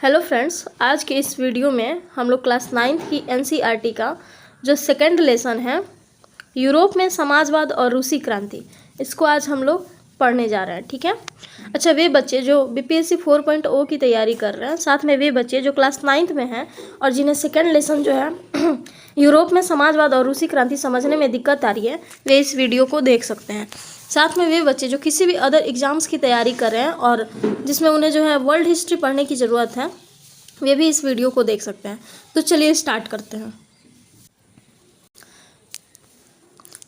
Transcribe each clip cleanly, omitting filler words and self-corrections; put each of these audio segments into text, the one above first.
Hello friends, आज के इस वीडियो में हम लोग क्लास 9th की एनसीईआरटी का जो सेकंड लेसन है यूरोप में समाजवाद और रूसी क्रांति, इसको आज हम लोग पढ़ने जा रहे हैं। ठीक है। अच्छा, वे बच्चे जो बीपीएससी 4.0 की तैयारी कर रहे हैं, साथ में वे बच्चे जो क्लास 9th में हैं और जिन्हें सेकंड लेसन जो है यूरोप में समाजवाद और रूसी क्रांति समझने में दिक्कत आ रही है, वे इस वीडियो को देख सकते हैं। साथ में वे बच्चे जो किसी भी अदर एग्ज़ाम्स की तैयारी कर रहे हैं और जिसमें उन्हें जो है वर्ल्ड हिस्ट्री पढ़ने की ज़रूरत है, वे भी इस वीडियो को देख सकते हैं। तो चलिए स्टार्ट करते हैं।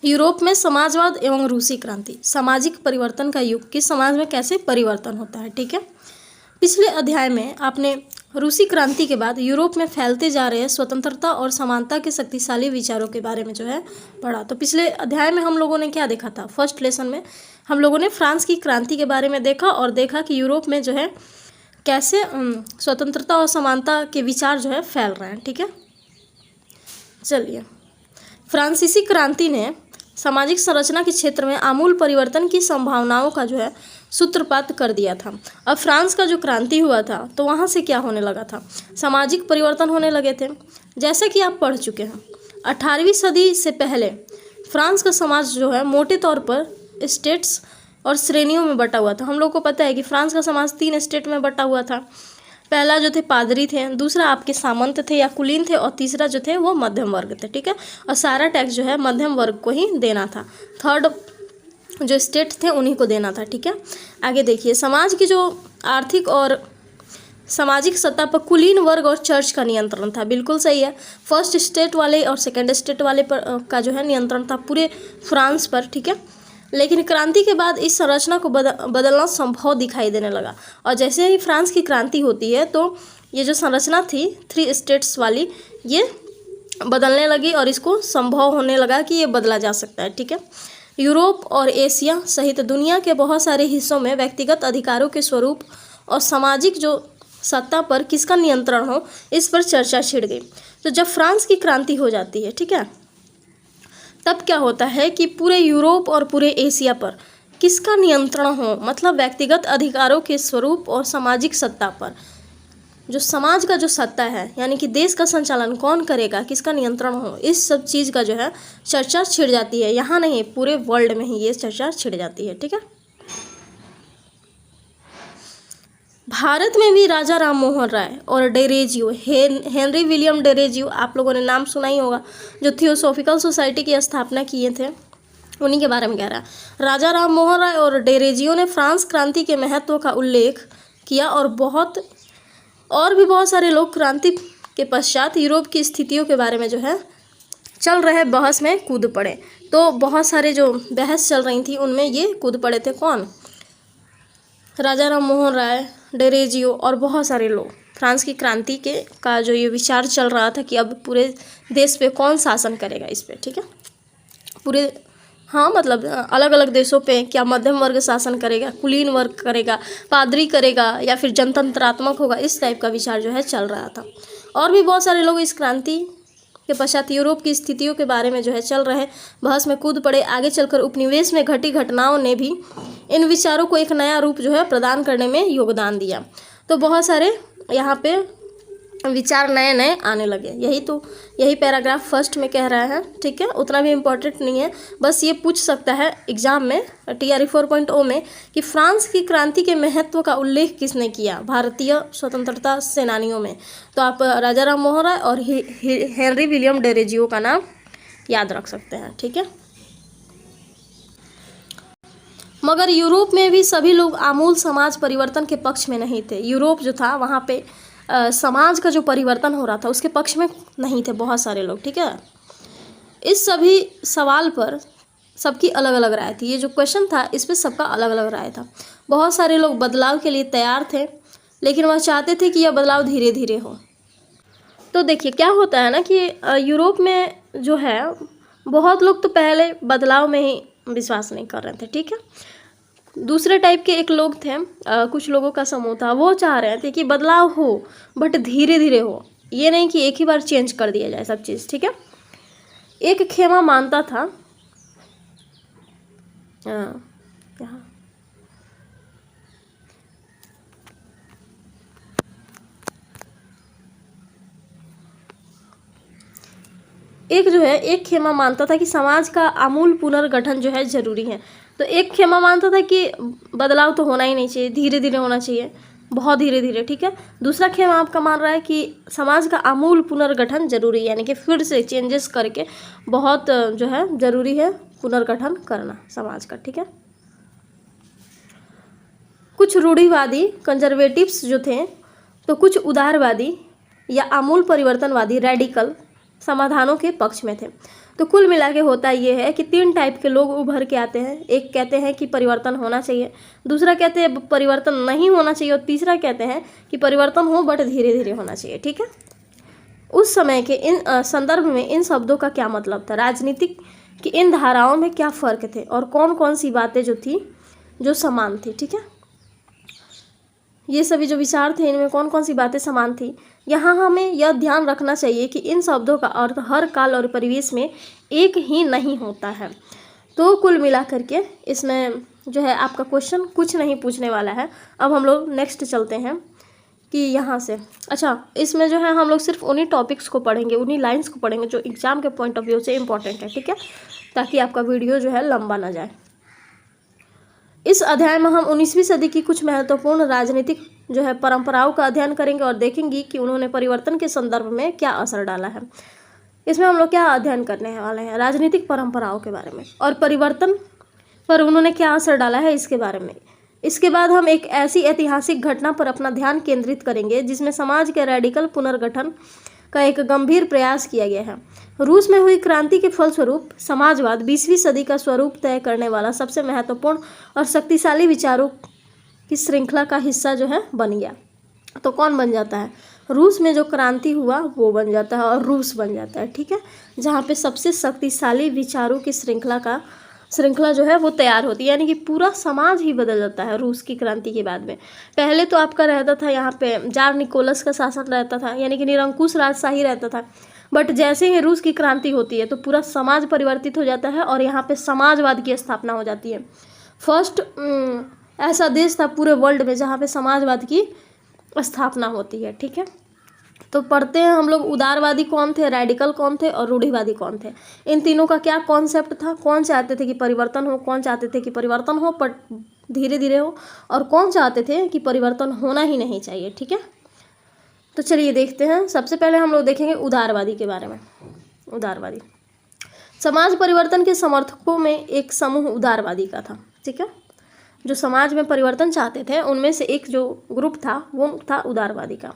यूरोप में समाजवाद एवं रूसी क्रांति, सामाजिक परिवर्तन का युग कि समाज में कैसे परिवर्तन होता है। ठीक है। पिछले अध्याय में आपने रूसी क्रांति के बाद यूरोप में फैलते जा रहे स्वतंत्रता और समानता के शक्तिशाली विचारों के बारे में जो है पढ़ा। तो पिछले अध्याय में हम लोगों ने क्या देखा था? फर्स्ट लेसन में हम लोगों ने फ्रांस की क्रांति के बारे में देखा और देखा कि यूरोप में जो है कैसे स्वतंत्रता और समानता के विचार जो है फैल रहे हैं। ठीक है। चलिए, फ्रांसीसी क्रांति ने सामाजिक संरचना के क्षेत्र में आमूल परिवर्तन की संभावनाओं का जो है सूत्रपात कर दिया था। अब फ्रांस का जो क्रांति हुआ था तो वहाँ से क्या होने लगा था? सामाजिक परिवर्तन होने लगे थे। जैसे कि आप पढ़ चुके हैं, 18वीं सदी से पहले फ्रांस का समाज जो है मोटे तौर पर स्टेट्स और श्रेणियों में बटा हुआ था। हम लोग को पता है कि फ्रांस का समाज 3 स्टेट में बटा हुआ था। पहला जो थे पादरी थे, दूसरा आपके सामंत थे या कुलीन थे, और तीसरा जो थे वो मध्यम वर्ग थे। ठीक है। और सारा टैक्स जो है मध्यम वर्ग को ही देना था। थर्ड जो स्टेट थे उन्हीं को देना था। ठीक है। आगे देखिए, समाज की जो आर्थिक और सामाजिक सत्ता पर कुलीन वर्ग और चर्च का नियंत्रण था। बिल्कुल सही है। फर्स्ट स्टेट वाले और सेकंड स्टेट वाले पर का जो है नियंत्रण था पूरे फ्रांस पर। ठीक है। लेकिन क्रांति के बाद इस संरचना को बदलना संभव दिखाई देने लगा, और जैसे ही फ्रांस की क्रांति होती है तो ये जो संरचना थी 3 स्टेट्स वाली, ये बदलने लगी और इसको संभव होने लगा कि ये बदला जा सकता है। ठीक है। यूरोप और एशिया सहित दुनिया के बहुत सारे हिस्सों में व्यक्तिगत अधिकारों के स्वरूप और सामाजिक जो सत्ता पर किसका नियंत्रण हो, इस पर चर्चा छिड़ गई। तो जब फ्रांस की क्रांति हो जाती है, ठीक है, तब क्या होता है कि पूरे यूरोप और पूरे एशिया पर किसका नियंत्रण हो, मतलब व्यक्तिगत अधिकारों के स्वरूप और सामाजिक सत्ता पर, जो समाज का जो सत्ता है यानी कि देश का संचालन कौन करेगा, किसका नियंत्रण हो, इस सब चीज़ का जो है चर्चा छिड़ जाती है। यहाँ नहीं, पूरे वर्ल्ड में ही ये चर्चा छिड़ जाती है। ठीक है। भारत में भी राजा राम मोहन राय और डेरेजियो, हेनरी विलियम डेरेजियो, आप लोगों ने नाम सुना ही होगा, जो थियोसॉफिकल सोसाइटी की स्थापना किए थे, उन्हीं के बारे में कह रहा है। राजा राम मोहन राय और डेरेजियो ने फ्रांस क्रांति के महत्व का उल्लेख किया और भी बहुत सारे लोग क्रांति के पश्चात यूरोप की स्थितियों के बारे में जो है चल रहे बहस में कूद पड़े। तो बहुत सारे जो बहस चल रही थी उनमें ये कूद पड़े थे। कौन? राजा राम मोहन राय, डेरेजियो और बहुत सारे लोग। फ्रांस की क्रांति के का जो ये विचार चल रहा था कि अब पूरे देश पे कौन शासन करेगा इस पे। ठीक है। पूरे, हाँ, मतलब अलग अलग देशों पे क्या मध्यम वर्ग शासन करेगा, कुलीन वर्ग करेगा, पादरी करेगा, या फिर जनतंत्रात्मक होगा, इस टाइप का विचार जो है चल रहा था। और भी बहुत सारे लोग इस क्रांति के पश्चात यूरोप की स्थितियों के बारे में जो है चल रहे बहस में कूद पड़े। आगे चलकर उपनिवेश में घटी घटनाओं ने भी इन विचारों को एक नया रूप जो है प्रदान करने में योगदान दिया। तो बहुत सारे यहाँ पे विचार नए नए आने लगे। यही पैराग्राफ फर्स्ट में कह रहा है। ठीक है। उतना भी इम्पोर्टेंट नहीं है, बस ये पूछ सकता है एग्जाम में TRE 4.0 में कि फ्रांस की क्रांति के महत्व का उल्लेख किसने किया भारतीय स्वतंत्रता सेनानियों में। तो आप राजा राम मोहन राय और हेनरी विलियम डेरेजियो का नाम याद रख सकते हैं। ठीक है। मगर यूरोप में भी सभी लोग आमूल समाज परिवर्तन के पक्ष में नहीं थे। यूरोप जो था वहाँ पे समाज का जो परिवर्तन हो रहा था उसके पक्ष में नहीं थे बहुत सारे लोग। ठीक है। इस सभी सवाल पर सबकी अलग अलग राय थी। ये जो क्वेश्चन था इस पे सबका अलग अलग राय था। बहुत सारे लोग बदलाव के लिए तैयार थे, लेकिन वह चाहते थे कि यह बदलाव धीरे धीरे हो। तो देखिए क्या होता है ना कि यूरोप में जो है बहुत लोग तो पहले बदलाव में ही विश्वास नहीं कर रहे थे। ठीक है। दूसरे टाइप के एक लोग थे, कुछ लोगों का समूह था, वो चाह रहे थे कि बदलाव हो बट धीरे धीरे हो, ये नहीं कि एक ही बार चेंज कर दिया जाए सब चीज़। ठीक है। एक खेमा मानता था, एक जो है एक खेमा मानता था कि समाज का आमूल पुनर्गठन जो है ज़रूरी है। तो एक खेमा मानता था कि बदलाव तो होना ही नहीं चाहिए, धीरे धीरे होना चाहिए, बहुत धीरे धीरे, ठीक है। दूसरा खेमा आपका मान रहा है कि समाज का आमूल पुनर्गठन जरूरी है, यानी कि फिर से चेंजेस करके बहुत जो है ज़रूरी है पुनर्गठन करना समाज का, ठीक है। कुछ रूढ़िवादी कंजर्वेटिव्स जो थे, तो कुछ उदारवादी या आमूल परिवर्तनवादी रेडिकल समाधानों के पक्ष में थे। तो कुल मिला के होता ये है कि 3 टाइप के लोग उभर के आते हैं। एक कहते हैं कि परिवर्तन होना चाहिए, दूसरा कहते हैं परिवर्तन नहीं होना चाहिए, और तीसरा कहते हैं कि परिवर्तन हो बट धीरे धीरे होना चाहिए, ठीक है। उस समय के इन संदर्भ में इन शब्दों का क्या मतलब था, राजनीतिक की इन धाराओं में क्या फ़र्क थे, और कौन कौन सी बातें जो थी जो समान थी, ठीक है। ये सभी जो विचार थे इनमें कौन कौन सी बातें समान थी। यहाँ हमें यह ध्यान रखना चाहिए कि इन शब्दों का अर्थ हर काल और परिवेश में एक ही नहीं होता है। तो कुल मिला करके इसमें जो है आपका क्वेश्चन कुछ नहीं पूछने वाला है। अब हम लोग नेक्स्ट चलते हैं कि यहाँ से, अच्छा इसमें जो है हम लोग सिर्फ उन्हीं टॉपिक्स को पढ़ेंगे, उन्हीं लाइन्स को पढ़ेंगे जो एग्जाम के पॉइंट ऑफ व्यू से इम्पॉर्टेंट है, ठीक है, ताकि आपका वीडियो जो है लंबा ना जाए। इस अध्याय में हम 19वीं सदी की कुछ महत्वपूर्ण राजनीतिक जो है परंपराओं का अध्ययन करेंगे और देखेंगे कि उन्होंने परिवर्तन के संदर्भ में क्या असर डाला है। इसमें हम लोग क्या अध्ययन करने वाले हैं, राजनीतिक परंपराओं के बारे में, और परिवर्तन पर उन्होंने क्या असर डाला है इसके बारे में। इसके बाद हम एक ऐसी ऐतिहासिक घटना पर अपना ध्यान केंद्रित करेंगे जिसमें समाज के रेडिकल पुनर्गठन का एक गंभीर प्रयास किया गया है। रूस में हुई क्रांति के फलस्वरूप समाजवाद 20वीं सदी का स्वरूप तय करने वाला सबसे महत्वपूर्ण और शक्तिशाली विचारों की श्रृंखला का हिस्सा जो है बन गया। तो कौन बन जाता है, रूस में जो क्रांति हुआ वो बन जाता है और रूस बन जाता है, ठीक है, जहाँ पे सबसे शक्तिशाली विचारों की श्रृंखला जो है वो तैयार होती है, यानी कि पूरा समाज ही बदल जाता है रूस की क्रांति के बाद में। पहले तो आपका रहता था यहाँ पे जार निकोलस का शासन रहता था, यानी कि निरंकुश राजशाही रहता था, बट जैसे ही रूस की क्रांति होती है तो पूरा समाज परिवर्तित हो जाता है और यहाँ पे समाजवाद की स्थापना हो जाती है। फर्स्ट ऐसा देश था पूरे वर्ल्ड में जहाँ पे समाजवाद की स्थापना होती है, ठीक है। तो पढ़ते हैं हम लोग, उदारवादी कौन थे, रेडिकल कौन थे और रूढ़िवादी कौन थे। इन तीनों का क्या कॉन्सेप्ट था, कौन चाहते थे कि परिवर्तन हो, कौन चाहते थे कि परिवर्तन हो पर धीरे धीरे हो, और कौन चाहते थे कि परिवर्तन होना ही नहीं चाहिए, ठीक है। तो चलिए देखते हैं। सबसे पहले हम लोग देखेंगे उदारवादी के बारे में। उदारवादी समाज परिवर्तन के समर्थकों में एक समूह उदारवादी का था, ठीक है। जो समाज में परिवर्तन चाहते थे उनमें से एक जो ग्रुप था वो था उदारवादी का।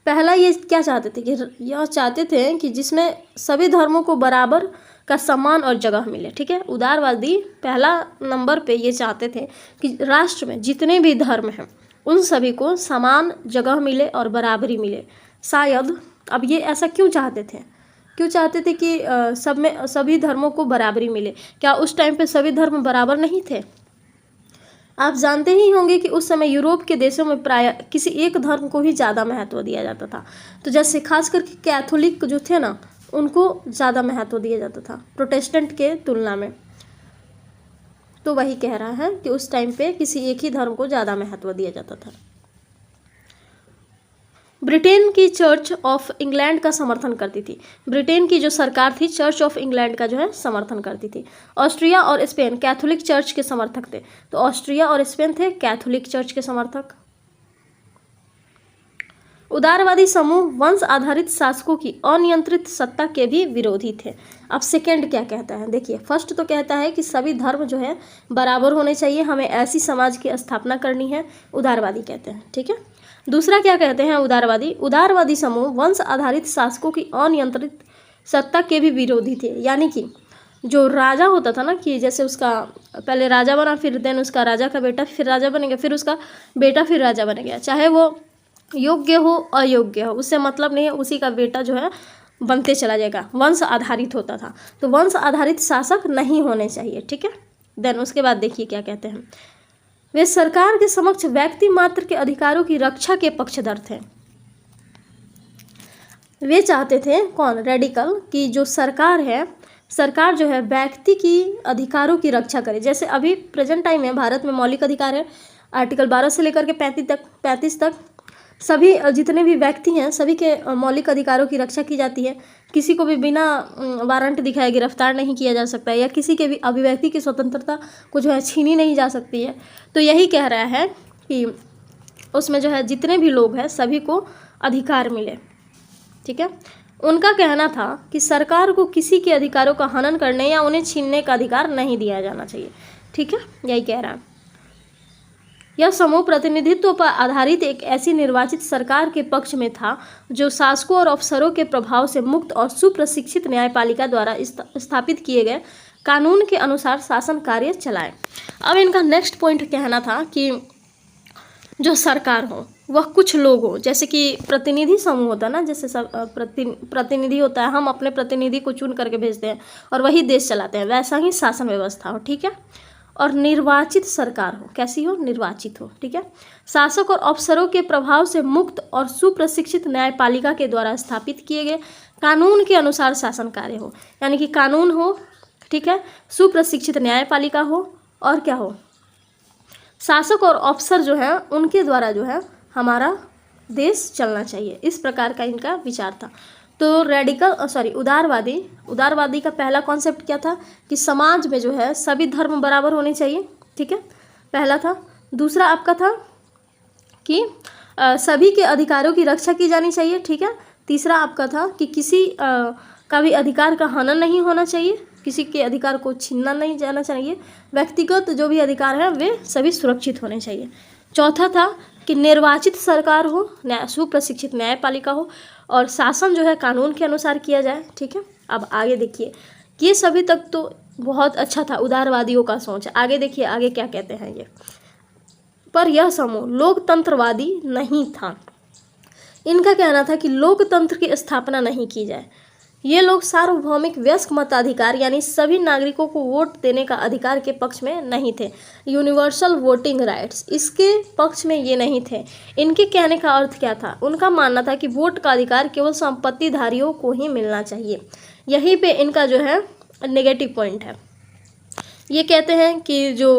पहला ये क्या चाहते थे कि यह चाहते थे कि जिसमें सभी धर्मों को बराबर का सम्मान और जगह मिले, ठीक है। उदारवादी पहला नंबर पे ये चाहते थे कि राष्ट्र में जितने भी धर्म हैं उन सभी को समान जगह मिले और बराबरी मिले। शायद अब ये ऐसा क्यों चाहते थे कि सब में सभी धर्मों को बराबरी मिले। क्या उस टाइम पे सभी धर्म बराबर नहीं थे? आप जानते ही होंगे कि उस समय यूरोप के देशों में प्राय किसी एक धर्म को ही ज़्यादा महत्व दिया जाता था। तो जैसे खास करके कैथोलिक जो थे ना उनको ज़्यादा महत्व दिया जाता था प्रोटेस्टेंट के तुलना में। तो वही कह रहा है कि उस टाइम पे किसी एक ही धर्म को ज़्यादा महत्व दिया जाता था। ब्रिटेन की चर्च ऑफ इंग्लैंड का समर्थन करती थी। ब्रिटेन की जो सरकार थी चर्च ऑफ इंग्लैंड का जो है समर्थन करती थी। ऑस्ट्रिया और स्पेन कैथोलिक चर्च के समर्थक थे। तो ऑस्ट्रिया और स्पेन थे कैथोलिक चर्च के समर्थक। उदारवादी समूह वंश आधारित शासकों की अनियंत्रित सत्ता के भी विरोधी थे। अब सेकंड क्या कहता है, देखिए फर्स्ट तो कहता है कि सभी धर्म जो है बराबर होने चाहिए, हमें ऐसी समाज की स्थापना करनी है, उदारवादी कहते हैं, ठीक है। दूसरा क्या कहते हैं उदारवादी समूह वंश आधारित शासकों की अनियंत्रित सत्ता के भी विरोधी थे। यानी कि जो राजा होता था ना, कि जैसे उसका पहले राजा बना, फिर देन उसका राजा का बेटा फिर राजा बनेगा, फिर उसका बेटा फिर राजा बनेगा, चाहे वो योग्य हो अयोग्य हो उससे मतलब नहीं है, उसी का बेटा जो है बनते चला जाएगा। वंश आधारित होता था, तो वंश आधारित शासक नहीं होने चाहिए, ठीक है। देन उसके बाद देखिए क्या कहते हैं, वे सरकार के समक्ष व्यक्ति मात्र के अधिकारों की रक्षा के पक्षधर थे। वे चाहते थे कौन, रेडिकल, कि जो सरकार जो है व्यक्ति की अधिकारों की रक्षा करे। जैसे अभी प्रेजेंट टाइम में भारत में मौलिक अधिकार है, आर्टिकल 12 से लेकर के 35 तक सभी जितने भी व्यक्ति हैं सभी के मौलिक अधिकारों की रक्षा की जाती है। किसी को भी बिना वारंट दिखाए गिरफ्तार नहीं किया जा सकता है, या किसी के भी अभिव्यक्ति की स्वतंत्रता को जो है छीनी नहीं जा सकती है। तो यही कह रहा है कि उसमें जो है जितने भी लोग हैं सभी को अधिकार मिले। ठीक है, उनका कहना था कि सरकार को किसी के अधिकारों का हनन करने या उन्हें छीनने का अधिकार नहीं दिया जाना चाहिए। ठीक है, यही कह रहा है। यह समूह प्रतिनिधित्व पर आधारित एक ऐसी निर्वाचित सरकार के पक्ष में था जो शासकों और अफसरों के प्रभाव से मुक्त और सुप्रशिक्षित न्यायपालिका द्वारा स्थापित किए गए कानून के अनुसार शासन कार्य चलाए। अब इनका नेक्स्ट पॉइंट कहना था कि जो सरकार हो वह कुछ लोग हो, जैसे कि प्रतिनिधि समूह होता है ना, जैसे सब प्रतिनिधि होता है, हम अपने प्रतिनिधि को चुन करके भेजते हैं और वही देश चलाते हैं, वैसा ही शासन व्यवस्था हो। ठीक है, और निर्वाचित सरकार हो, कैसी हो, निर्वाचित हो। ठीक है, शासक और अफसरों के प्रभाव से मुक्त और सुप्रशिक्षित न्यायपालिका के द्वारा स्थापित किए गए कानून के अनुसार शासन कार्य हो, यानी कि कानून हो। ठीक है, सुप्रशिक्षित न्यायपालिका हो, और क्या हो, शासक और अफसर जो है उनके द्वारा जो है हमारा देश चलना चाहिए। इस प्रकार का इनका विचार था। तो उदारवादी का पहला कॉन्सेप्ट क्या था कि समाज में जो है सभी धर्म बराबर होने चाहिए। ठीक है, पहला था। दूसरा आपका था कि सभी के अधिकारों की रक्षा की जानी चाहिए। ठीक है, तीसरा आपका था कि किसी का भी अधिकार का हनन नहीं होना चाहिए, किसी के अधिकार को छीनना नहीं जाना चाहिए, व्यक्तिगत जो भी अधिकार है वे सभी सुरक्षित होने चाहिए। चौथा था कि निर्वाचित सरकार हो, सुप्रशिक्षित न्यायपालिका हो, और शासन जो है कानून के अनुसार किया जाए। ठीक है, अब आगे देखिए, ये सभी तक तो बहुत अच्छा था, उदारवादियों का सोच। आगे देखिए आगे क्या कहते हैं ये। पर यह समूह लोकतंत्रवादी नहीं था। इनका कहना था कि लोकतंत्र की स्थापना नहीं की जाए। ये लोग सार्वभौमिक वयस्क मताधिकार यानी सभी नागरिकों को वोट देने का अधिकार के पक्ष में नहीं थे। यूनिवर्सल वोटिंग राइट्स, इसके पक्ष में ये नहीं थे। इनके कहने का अर्थ क्या था, उनका मानना था कि वोट का अधिकार केवल संपत्तिधारियों को ही मिलना चाहिए। यहीं पे इनका जो है नेगेटिव पॉइंट है। ये कहते हैं कि जो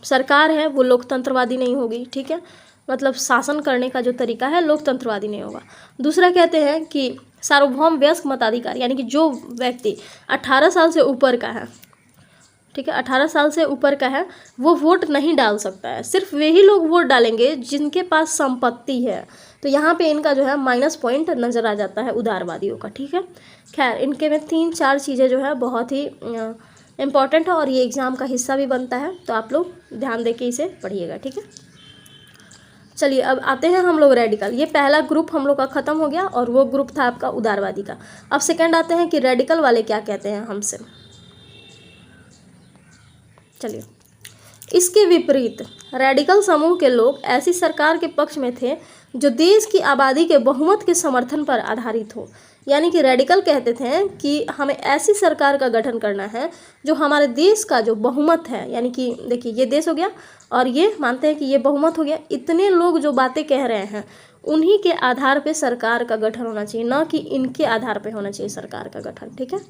सरकार है वो लोकतंत्रवादी नहीं होगी। ठीक है, मतलब शासन करने का जो तरीका है लोकतंत्रवादी नहीं होगा। दूसरा कहते हैं कि सार्वभौम वयस्क मताधिकार, यानी कि जो व्यक्ति 18 साल से ऊपर का है, ठीक है, 18 साल से ऊपर का है, वो वोट नहीं डाल सकता है। सिर्फ वही लोग वोट डालेंगे जिनके पास संपत्ति है। तो यहाँ पे इनका जो है माइनस पॉइंट नज़र आ जाता है उदारवादियों का। ठीक है, खैर इनके में 3-4 चीज़ें जो है बहुत ही इम्पॉर्टेंट है और ये एग्ज़ाम का हिस्सा भी बनता है, तो आप लोग ध्यान दे के इसे पढ़िएगा। ठीक है, चलिए अब आते हैं हम लोग रेडिकल। ये पहला ग्रुप हम लोग का ख़त्म हो गया और वो ग्रुप था आपका उदारवादी का। अब सेकंड आते हैं कि रेडिकल वाले क्या कहते हैं हमसे। चलिए, इसके विपरीत रेडिकल समूह के लोग ऐसी सरकार के पक्ष में थे जो देश की आबादी के बहुमत के समर्थन पर आधारित हो। यानी कि रेडिकल कहते थे कि हमें ऐसी सरकार का गठन करना है जो हमारे देश का जो बहुमत है, यानी कि देखिए ये देश हो गया और ये मानते हैं कि ये बहुमत हो गया, इतने लोग जो बातें कह रहे हैं उन्हीं के आधार पे सरकार का गठन होना चाहिए, ना कि इनके आधार पे होना चाहिए सरकार का गठन। ठीक है,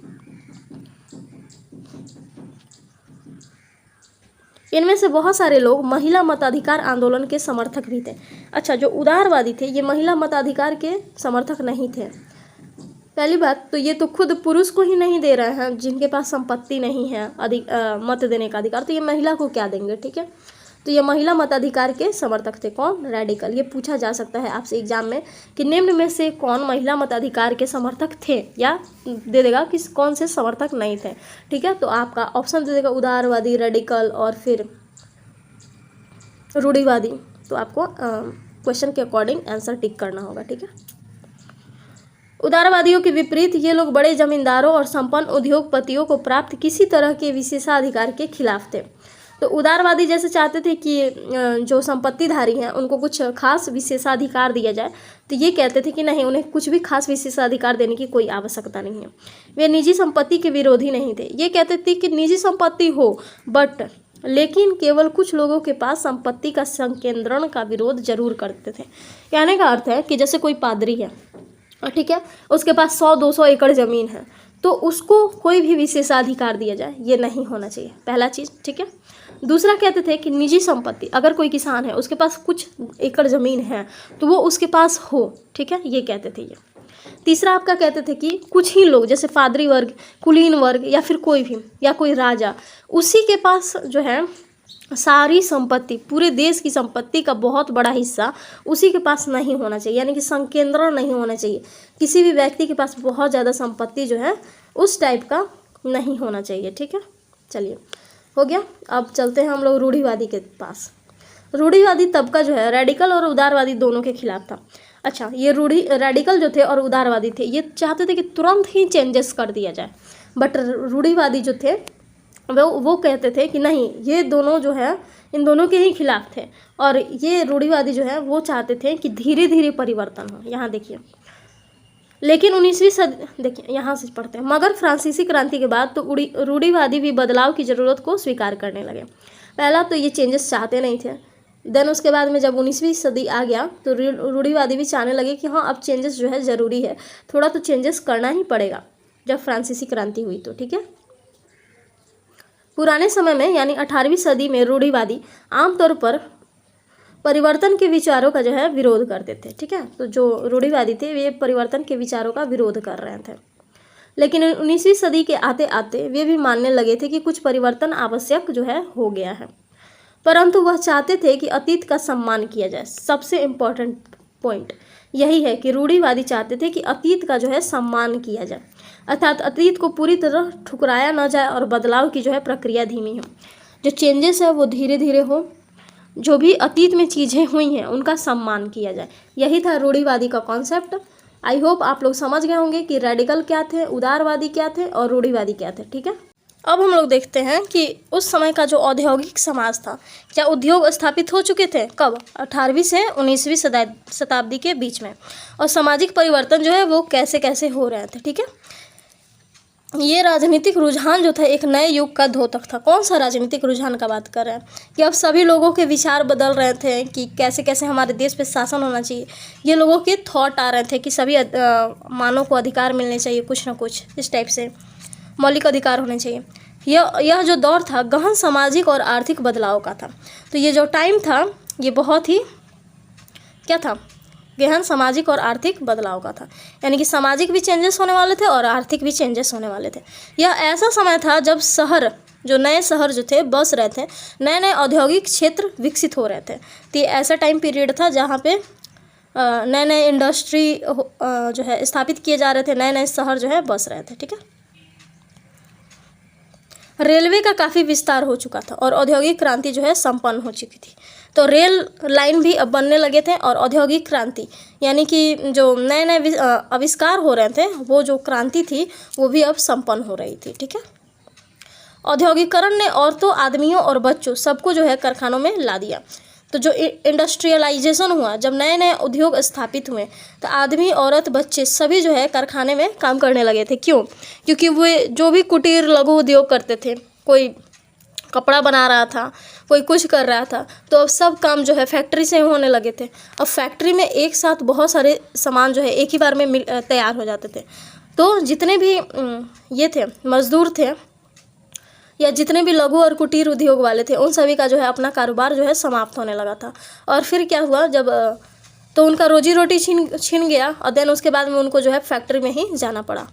इनमें से बहुत सारे लोग महिला मताधिकार आंदोलन के समर्थक भी थे। अच्छा, जो उदारवादी थे ये महिला मताधिकार के समर्थक नहीं थे। पहली बात तो ये तो खुद पुरुष को ही नहीं दे रहे हैं जिनके पास संपत्ति नहीं है मत देने का अधिकार, तो ये महिला को क्या देंगे। ठीक है, तो ये महिला मताधिकार के समर्थक थे। कौन? रेडिकल। ये पूछा जा सकता है आपसे एग्जाम में कि निम्न में से कौन महिला मताधिकार के समर्थक थे, या दे देगा कि कौन से समर्थक नहीं थे। ठीक है, तो आपका ऑप्शन दे देगा उदारवादी, रेडिकल और फिर रूढ़िवादी। तो आपको क्वेश्चन के अकॉर्डिंग आंसर टिक करना होगा। ठीक है, उदारवादियों के विपरीत ये लोग बड़े जमींदारों और संपन्न उद्योगपतियों को प्राप्त किसी तरह के विशेषाधिकार के खिलाफ थे। तो उदारवादी जैसे चाहते थे कि जो संपत्तिधारी हैं उनको कुछ खास विशेषाधिकार दिया जाए, तो ये कहते थे कि नहीं, उन्हें कुछ भी खास विशेषाधिकार देने की कोई आवश्यकता नहीं है। वे निजी संपत्ति के विरोधी नहीं थे। ये कहते थे कि निजी संपत्ति हो लेकिन केवल कुछ लोगों के पास संपत्ति का संकेंद्रण का विरोध जरूर करते थे। कहने का अर्थ है कि जैसे कोई पादरी है, ठीक है, उसके पास 100-200 एकड़ ज़मीन है, तो उसको कोई भी विशेषाधिकार दिया जाए ये नहीं होना चाहिए, पहला चीज़। ठीक है, दूसरा कहते थे कि निजी संपत्ति, अगर कोई किसान है उसके पास कुछ एकड़ ज़मीन है तो वो उसके पास हो, ठीक है, ये कहते थे ये। तीसरा आपका कहते थे कि कुछ ही लोग जैसे पादरी वर्ग, कुलीन वर्ग या फिर कोई भी या कोई राजा, उसी के पास जो है सारी संपत्ति, पूरे देश की संपत्ति का बहुत बड़ा हिस्सा उसी के पास नहीं होना चाहिए, यानी कि संकेंद्रण नहीं होना चाहिए। किसी भी व्यक्ति के पास बहुत ज़्यादा संपत्ति जो है उस टाइप का नहीं होना चाहिए, ठीक है। चलिए हो गया। अब चलते हैं हम लोग रूढ़िवादी के पास। रूढ़िवादी तबका जो है रेडिकल और उदारवादी दोनों के खिलाफ था। अच्छा, ये रेडिकल जो थे और उदारवादी थे ये चाहते थे कि तुरंत ही चेंजेस कर दिया जाए, बट रूढ़िवादी जो थे वो कहते थे कि नहीं, ये दोनों जो है इन दोनों के ही खिलाफ थे, और ये रूढ़िवादी जो है वो चाहते थे कि धीरे धीरे परिवर्तन हो। यहाँ देखिए, लेकिन 19वीं सदी, देखिए यहाँ से पढ़ते हैं, मगर फ्रांसीसी क्रांति के बाद तो रूढ़िवादी भी बदलाव की ज़रूरत को स्वीकार करने लगे। पहला तो ये चेंजेस चाहते नहीं थे, देन उसके बाद में जब 19वीं सदी आ गया तो रूढ़िवादी भी चाहने लगे कि हाँ अब चेंजेस जो है ज़रूरी है, थोड़ा तो चेंजेस करना ही पड़ेगा जब फ्रांसीसी क्रांति हुई तो, ठीक है। पुराने समय में यानी 18वीं सदी में रूढ़िवादी आमतौर पर परिवर्तन के विचारों का जो है विरोध करते थे, ठीक है। तो जो रूढ़िवादी थे वे परिवर्तन के विचारों का विरोध कर रहे थे, लेकिन 19वीं सदी के आते आते वे भी मानने लगे थे कि कुछ परिवर्तन आवश्यक जो है हो गया है, परंतु वह चाहते थे कि अतीत का सम्मान किया जाए। सबसे इम्पोर्टेंट पॉइंट यही है कि रूढ़िवादी चाहते थे कि अतीत का जो है सम्मान किया जाए, अर्थात अतीत को पूरी तरह ठुकराया न जाए और बदलाव की जो है प्रक्रिया धीमी हो, जो चेंजेस है वो धीरे धीरे हो, जो भी अतीत में चीज़ें हुई हैं उनका सम्मान किया जाए। यही था रूढ़िवादी का कॉन्सेप्ट। आई होप आप लोग समझ गए होंगे कि रेडिकल क्या थे, उदारवादी क्या थे और रूढ़िवादी क्या थे, ठीक है। अब हम लोग देखते हैं कि उस समय का जो औद्योगिक समाज था, क्या उद्योग स्थापित हो चुके थे, कब, 18वीं से 19वीं शताब्दी के बीच में, और सामाजिक परिवर्तन जो है वो कैसे कैसे हो रहे थे, ठीक है। ये राजनीतिक रुझान जो था एक नए युग का द्योतक था। कौन सा राजनीतिक रुझान का बात कर रहे हैं कि अब सभी लोगों के विचार बदल रहे थे कि कैसे कैसे हमारे देश पे शासन होना चाहिए। ये लोगों के थॉट आ रहे थे कि सभी मानव को अधिकार मिलने चाहिए, कुछ ना कुछ इस टाइप से मौलिक अधिकार होने चाहिए। यह जो दौर था गहन सामाजिक और आर्थिक बदलाव का था। तो ये जो टाइम था ये बहुत ही क्या था, गहन सामाजिक और आर्थिक बदलाव का था, यानी कि सामाजिक भी चेंजेस होने वाले थे और आर्थिक भी चेंजेस होने वाले थे। यह ऐसा समय था जब नए शहर जो थे बस रहे थे, नए नए औद्योगिक क्षेत्र विकसित हो रहे थे। तो ये ऐसा टाइम पीरियड था जहाँ पे नए नए इंडस्ट्री जो है स्थापित किए जा रहे थे, नए नए शहर जो है बस रहे थे, ठीक है। रेलवे का काफ़ी विस्तार हो चुका था और औद्योगिक क्रांति जो है संपन्न हो चुकी थी। तो रेल लाइन भी अब बनने लगे थे और औद्योगिक क्रांति यानी कि जो नए नए आविष्कार हो रहे थे वो जो क्रांति थी वो भी अब संपन्न हो रही थी, ठीक है। औद्योगिकरण ने औरतों, आदमियों और बच्चों सबको जो है कारखानों में ला दिया। तो जो इंडस्ट्रियलाइजेशन हुआ, जब नए नए उद्योग स्थापित हुए तो आदमी, औरत, बच्चे सभी जो है कारखाने में काम करने लगे थे। क्यों? क्योंकि वे जो भी कुटीर लघु उद्योग करते थे, कोई कपड़ा बना रहा था, कोई कुछ कर रहा था, तो अब सब काम जो है फैक्ट्री से होने लगे थे। अब फैक्ट्री में एक साथ बहुत सारे सामान जो है एक ही बार में तैयार हो जाते थे। तो जितने भी ये थे मजदूर थे या जितने भी लघु और कुटीर उद्योग वाले थे उन सभी का जो है अपना कारोबार जो है समाप्त होने लगा था। और फिर क्या हुआ, जब तो उनका रोजी रोटी छीन गया और देन उसके बाद में उनको जो है फैक्ट्री में ही जाना पड़ा।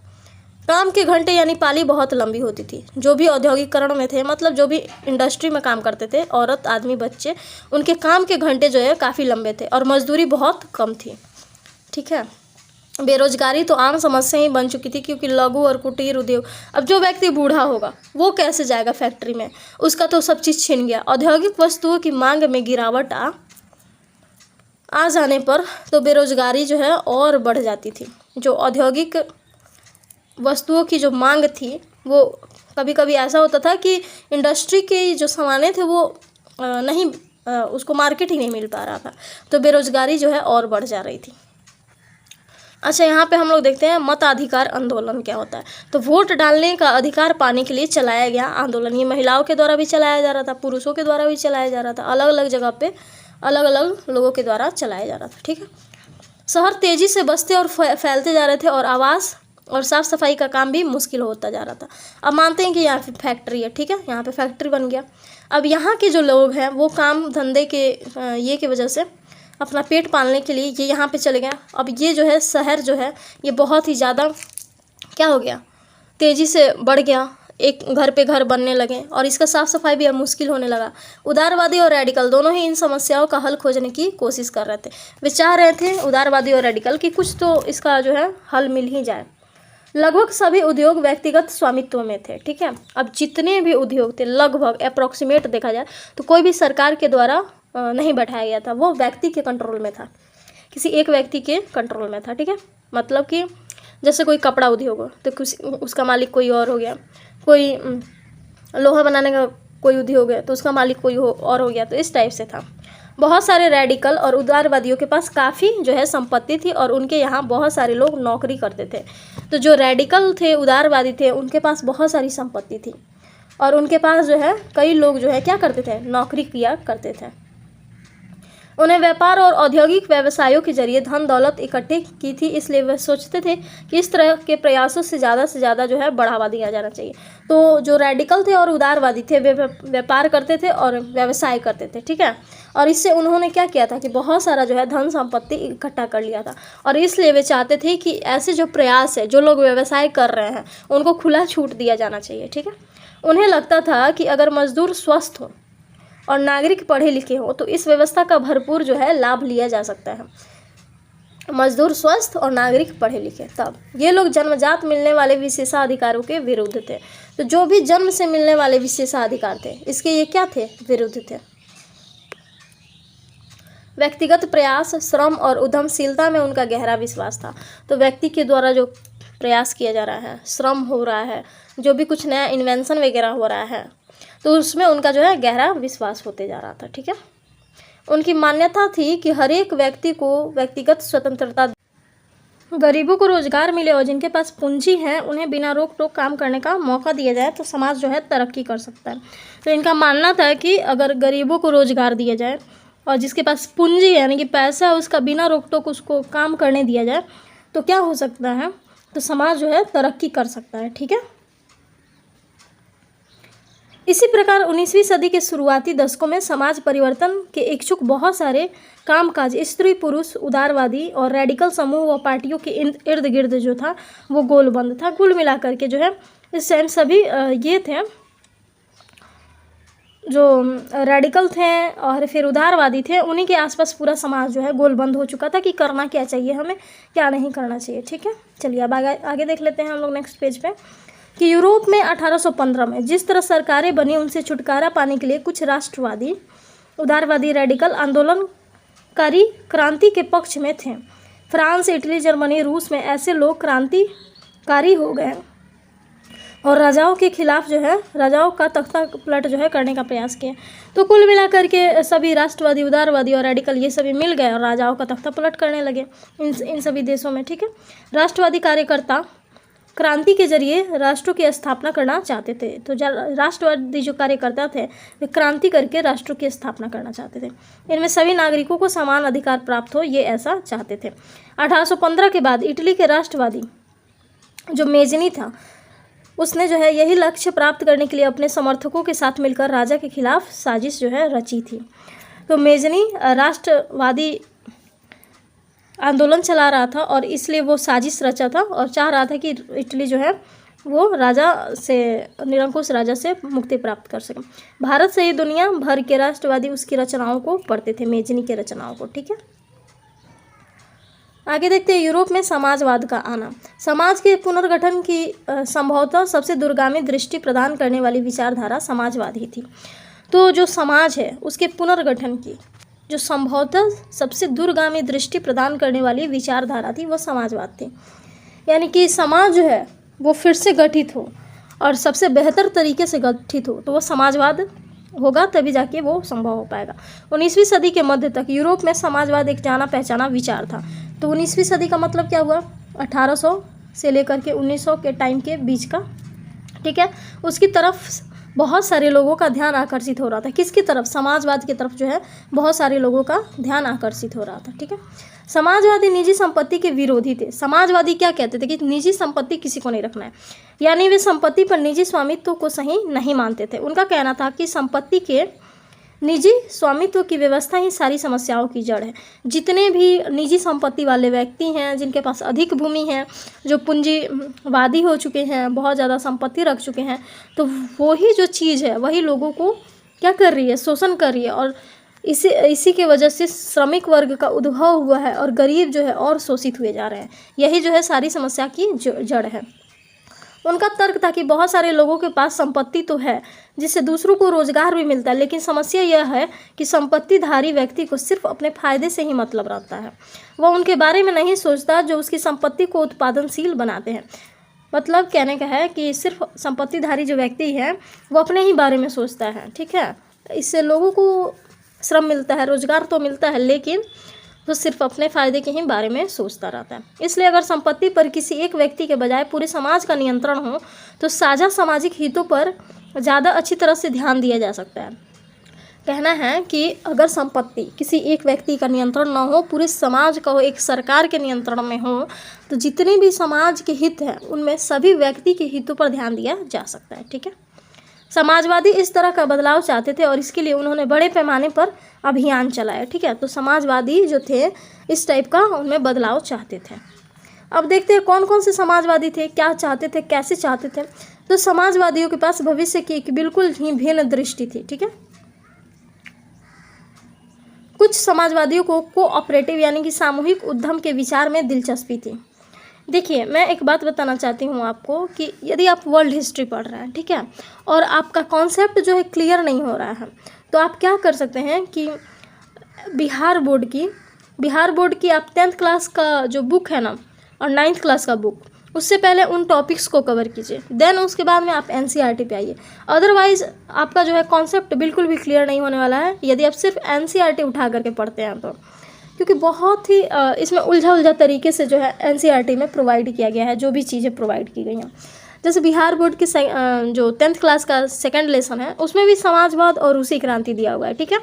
काम के घंटे यानी पाली बहुत लंबी होती थी। जो भी औद्योगिकरण में थे, मतलब जो भी इंडस्ट्री में काम करते थे, औरत, आदमी, बच्चे, उनके काम के घंटे जो है काफ़ी लंबे थे और मजदूरी बहुत कम थी, ठीक है। बेरोजगारी तो आम समस्या ही बन चुकी थी, क्योंकि लघु और कुटीर उद्योग, अब जो व्यक्ति बूढ़ा होगा वो कैसे जाएगा फैक्ट्री में, उसका तो सब चीज़ छिन गया। औद्योगिक वस्तुओं की मांग में गिरावट आ जाने पर तो बेरोजगारी जो है और बढ़ जाती थी। जो औद्योगिक वस्तुओं की जो मांग थी वो कभी कभी ऐसा होता था कि इंडस्ट्री के जो सामानें थे वो नहीं उसको मार्केट ही नहीं मिल पा रहा था, तो बेरोजगारी जो है और बढ़ जा रही थी। अच्छा, यहाँ पे हम लोग देखते हैं मताधिकार आंदोलन क्या होता है। तो वोट डालने का अधिकार पाने के लिए चलाया गया आंदोलन। ये महिलाओं के द्वारा भी चलाया जा रहा था, पुरुषों के द्वारा भी चलाया जा रहा था, अलग अलग जगह पे अलग अलग लोगों के द्वारा चलाया जा रहा था, ठीक है। शहर तेज़ी से बसते और फैलते जा रहे थे और आवास और साफ़ सफाई का काम भी मुश्किल होता जा रहा था। अब मानते हैं कि यहाँ पे फैक्ट्री है, ठीक है, यहाँ पे फैक्ट्री बन गया। अब यहाँ के जो लोग हैं वो काम धंधे के ये की वजह से अपना पेट पालने के लिए ये यहाँ पे चले गए। अब ये जो है शहर जो है ये बहुत ही ज़्यादा क्या हो गया, तेज़ी से बढ़ गया, एक घर पे घर बनने लगे और इसका साफ़ सफाई भी अब मुश्किल होने लगा। उदारवादी और रेडिकल दोनों ही इन समस्याओं का हल खोजने की कोशिश कर रहे थे। वे चाह रहे थे उदारवादी और रेडिकल कि कुछ तो इसका जो है हल मिल ही जाए। लगभग सभी उद्योग व्यक्तिगत स्वामित्व में थे, ठीक है। अब जितने भी उद्योग थे लगभग अप्रॉक्सीमेट देखा जाए तो कोई भी सरकार के द्वारा नहीं बैठाया गया था, वो व्यक्ति के कंट्रोल में था, किसी एक व्यक्ति के कंट्रोल में था, ठीक है। मतलब कि जैसे कोई कपड़ा उद्योग हो तो कुछ उसका मालिक कोई और हो गया, कोई लोहा बनाने का कोई उद्योग है तो उसका मालिक कोई और हो गया, तो इस टाइप से था। बहुत सारे रेडिकल और उदारवादियों के पास काफ़ी जो है संपत्ति थी और उनके यहाँ बहुत सारे लोग नौकरी करते थे। तो जो रेडिकल थे, उदारवादी थे, उनके पास बहुत सारी संपत्ति थी और उनके पास जो है कई लोग जो है क्या करते थे, नौकरी किया करते थे। उन्हें व्यापार और औद्योगिक व्यवसायों के जरिए धन दौलत इकट्ठी की थी, इसलिए वह सोचते थे कि इस तरह के प्रयासों से ज़्यादा जो है बढ़ावा दिया जाना चाहिए। तो जो रेडिकल थे और उदारवादी थे वे व्यापार करते थे और व्यवसाय करते थे, ठीक है। और इससे उन्होंने क्या किया था कि बहुत सारा जो है धन संपत्ति इकट्ठा कर लिया था और इसलिए वे चाहते थे कि ऐसे जो प्रयास है, जो लोग व्यवसाय कर रहे हैं उनको खुला छूट दिया जाना चाहिए, ठीक है। उन्हें लगता था कि अगर मजदूर स्वस्थ हो और नागरिक पढ़े लिखे हो तो इस व्यवस्था का भरपूर जो है लाभ लिया जा सकता है। मजदूर स्वस्थ और नागरिक पढ़े लिखे, तब ये लोग जन्मजात मिलने वाले विशेषाधिकारों के विरुद्ध थे। तो जो भी जन्म से मिलने वाले विशेषाधिकार थे इसके ये क्या थे, विरुद्ध थे। व्यक्तिगत प्रयास, श्रम और उद्यमशीलता में उनका गहरा विश्वास था। तो व्यक्ति के द्वारा जो प्रयास किया जा रहा है, श्रम हो रहा है, जो भी कुछ नया इन्वेंशन वगैरह हो रहा है तो उसमें उनका जो है गहरा विश्वास होते जा रहा था, ठीक है। उनकी मान्यता थी कि हर एक व्यक्ति को व्यक्तिगत स्वतंत्रता, गरीबों को रोजगार मिले और जिनके पास पूंजी है उन्हें बिना रोक टोक काम करने का मौका दिया जाए तो समाज जो है तरक्की कर सकता है। तो इनका मानना था कि अगर गरीबों को रोजगार दिया जाए और जिसके पास पूंजी है यानी कि पैसा है उसका बिना रोक टोक उसको काम करने दिया जाए तो क्या हो सकता है, तो समाज जो है तरक्की कर सकता है, ठीक है। इसी प्रकार 19वीं सदी के शुरुआती दशकों में समाज परिवर्तन के इच्छुक बहुत सारे कामकाज स्त्री पुरुष उदारवादी और रेडिकल समूह व पार्टियों के इर्द गिर्द जो था वो गोलबंद था। कुल मिलाकर के जो है इस टाइम सभी ये थे जो रेडिकल थे और फिर उदारवादी थे, उन्हीं के आसपास पूरा समाज जो है गोलबंद हो चुका था कि करना क्या चाहिए हमें, क्या नहीं करना चाहिए, ठीक है। चलिए अब आगे देख लेते हैं हम लोग नेक्स्ट पेज पे कि यूरोप में 1815 में जिस तरह सरकारें बनी उनसे छुटकारा पाने के लिए कुछ राष्ट्रवादी उदारवादी रेडिकल आंदोलनकारी क्रांति के पक्ष में थे। फ्रांस, इटली, जर्मनी, रूस में ऐसे लोग क्रांतिकारी हो गए और राजाओं के खिलाफ जो है राजाओं का तख्ता पलट जो है करने का प्रयास किया। तो कुल मिलाकर के सभी राष्ट्रवादी उदारवादी और रेडिकल ये सभी मिल गए और राजाओं का तख्ता पलट करने लगे इन सभी देशों में, ठीक है। राष्ट्रवादी कार्यकर्ता क्रांति के जरिए राष्ट्रों की स्थापना करना चाहते थे। तो राष्ट्रवादी जो कार्यकर्ता थे वे क्रांति करके राष्ट्रों की स्थापना करना चाहते थे। इनमें सभी नागरिकों को समान अधिकार प्राप्त हो, ये ऐसा चाहते थे। 1815 के बाद इटली के राष्ट्रवादी जो मेजनी था उसने जो है यही लक्ष्य प्राप्त करने के लिए अपने समर्थकों के साथ मिलकर राजा के खिलाफ साजिश जो है रची थी। तो मेजनी राष्ट्रवादी आंदोलन चला रहा था और इसलिए वो साजिश रचा था और चाह रहा था कि इटली जो है वो राजा से, निरंकुश राजा से मुक्ति प्राप्त कर सके। भारत से ही दुनिया भर के राष्ट्रवादी उसकी रचनाओं को पढ़ते थे, मेजनी के रचनाओं को, ठीक है। आगे देखते हैं यूरोप में समाजवाद का आना। समाज के पुनर्गठन की संभवतः सबसे दूरगामी दृष्टि प्रदान करने वाली विचारधारा समाजवाद ही थी। तो जो समाज है उसके पुनर्गठन की जो संभवतः सबसे दूरगामी दृष्टि प्रदान करने वाली विचारधारा थी वो समाजवाद थी। यानी कि समाज जो है वो फिर से गठित हो और सबसे बेहतर तरीके से गठित हो तो वो समाजवाद होगा, तभी जाके वो संभव हो पाएगा। 19वीं सदी के मध्य तक यूरोप में समाजवाद एक जाना पहचाना विचार था। तो 19वीं सदी का मतलब क्या हुआ, 1800 से लेकर के 1900 के टाइम के बीच का, ठीक है। उसकी तरफ बहुत सारे लोगों का ध्यान आकर्षित हो रहा था। किसकी तरफ, समाजवाद की तरफ जो है बहुत सारे लोगों का ध्यान आकर्षित हो रहा था, ठीक है। समाजवादी निजी संपत्ति के विरोधी थे। समाजवादी क्या कहते थे कि निजी संपत्ति किसी को नहीं रखना है, यानी वे संपत्ति पर निजी स्वामित्व को सही नहीं मानते थे। उनका कहना था कि संपत्ति के निजी स्वामित्व की व्यवस्था ही सारी समस्याओं की जड़ है। जितने भी निजी संपत्ति वाले व्यक्ति हैं, जिनके पास अधिक भूमि है, जो पूंजीवादी हो चुके हैं, बहुत ज़्यादा संपत्ति रख चुके हैं, तो वही जो चीज़ है वही लोगों को क्या कर रही है, शोषण कर रही है। और इसी के वजह से श्रमिक वर्ग का उद्भव हुआ है और गरीब जो है और शोषित हुए जा रहे हैं। यही जो है सारी समस्या की जड़ है। उनका तर्क था कि बहुत सारे लोगों के पास संपत्ति तो है जिससे दूसरों को रोजगार भी मिलता है, लेकिन समस्या यह है कि संपत्तिधारी व्यक्ति को सिर्फ अपने फायदे से ही मतलब रहता है। वह उनके बारे में नहीं सोचता जो उसकी संपत्ति को उत्पादनशील बनाते हैं। मतलब कहने का है कि सिर्फ संपत्तिधारी जो व्यक्ति है वो अपने ही बारे में सोचता है, ठीक है। इससे लोगों को श्रम मिलता है, रोजगार तो मिलता है, लेकिन वो सिर्फ अपने फ़ायदे के ही बारे में सोचता रहता है। इसलिए अगर संपत्ति पर किसी एक व्यक्ति के बजाय पूरे समाज का नियंत्रण हो तो साझा सामाजिक हितों पर ज़्यादा अच्छी तरह से ध्यान दिया जा सकता है। कहना है कि अगर संपत्ति किसी एक व्यक्ति का नियंत्रण ना हो, पूरे समाज का हो, एक सरकार के नियंत्रण में हो, तो जितने भी समाज के हित हैं उनमें सभी व्यक्ति के हितों पर ध्यान दिया जा सकता है, ठीक है। समाजवादी इस तरह का बदलाव चाहते थे और इसके लिए उन्होंने बड़े पैमाने पर अभियान चलाया, ठीक है। तो समाजवादी जो थे इस टाइप का उनमें बदलाव चाहते थे। अब देखते हैं कौन कौन से समाजवादी थे, क्या चाहते थे, कैसे चाहते थे। तो समाजवादियों के पास भविष्य की एक बिल्कुल ही भिन्न दृष्टि थी, ठीक है। कुछ समाजवादियों को कोऑपरेटिव यानी कि सामूहिक उद्यम के विचार में दिलचस्पी थी। देखिए, मैं एक बात बताना चाहती हूँ आपको कि यदि आप वर्ल्ड हिस्ट्री पढ़ रहे हैं, ठीक है, और आपका कॉन्सेप्ट जो है क्लियर नहीं हो रहा है, तो आप क्या कर सकते हैं कि बिहार बोर्ड की आप 10th क्लास का जो बुक है ना और 9th क्लास का बुक, उससे पहले उन टॉपिक्स को कवर कीजिए, देन उसके बाद में आप NCERT पे आइए। अदरवाइज़ आपका जो है कॉन्सेप्ट बिल्कुल भी क्लियर नहीं होने वाला है यदि आप सिर्फ NCERT उठा करके पढ़ते हैं तो, क्योंकि बहुत ही इसमें उलझा तरीके से जो है NCERT में प्रोवाइड किया गया है, जो भी चीज़ें प्रोवाइड की गई हैं। जैसे बिहार बोर्ड की जो 10th क्लास का 2nd लेसन है उसमें भी समाजवाद और रूसी क्रांति दिया हुआ है, ठीक है।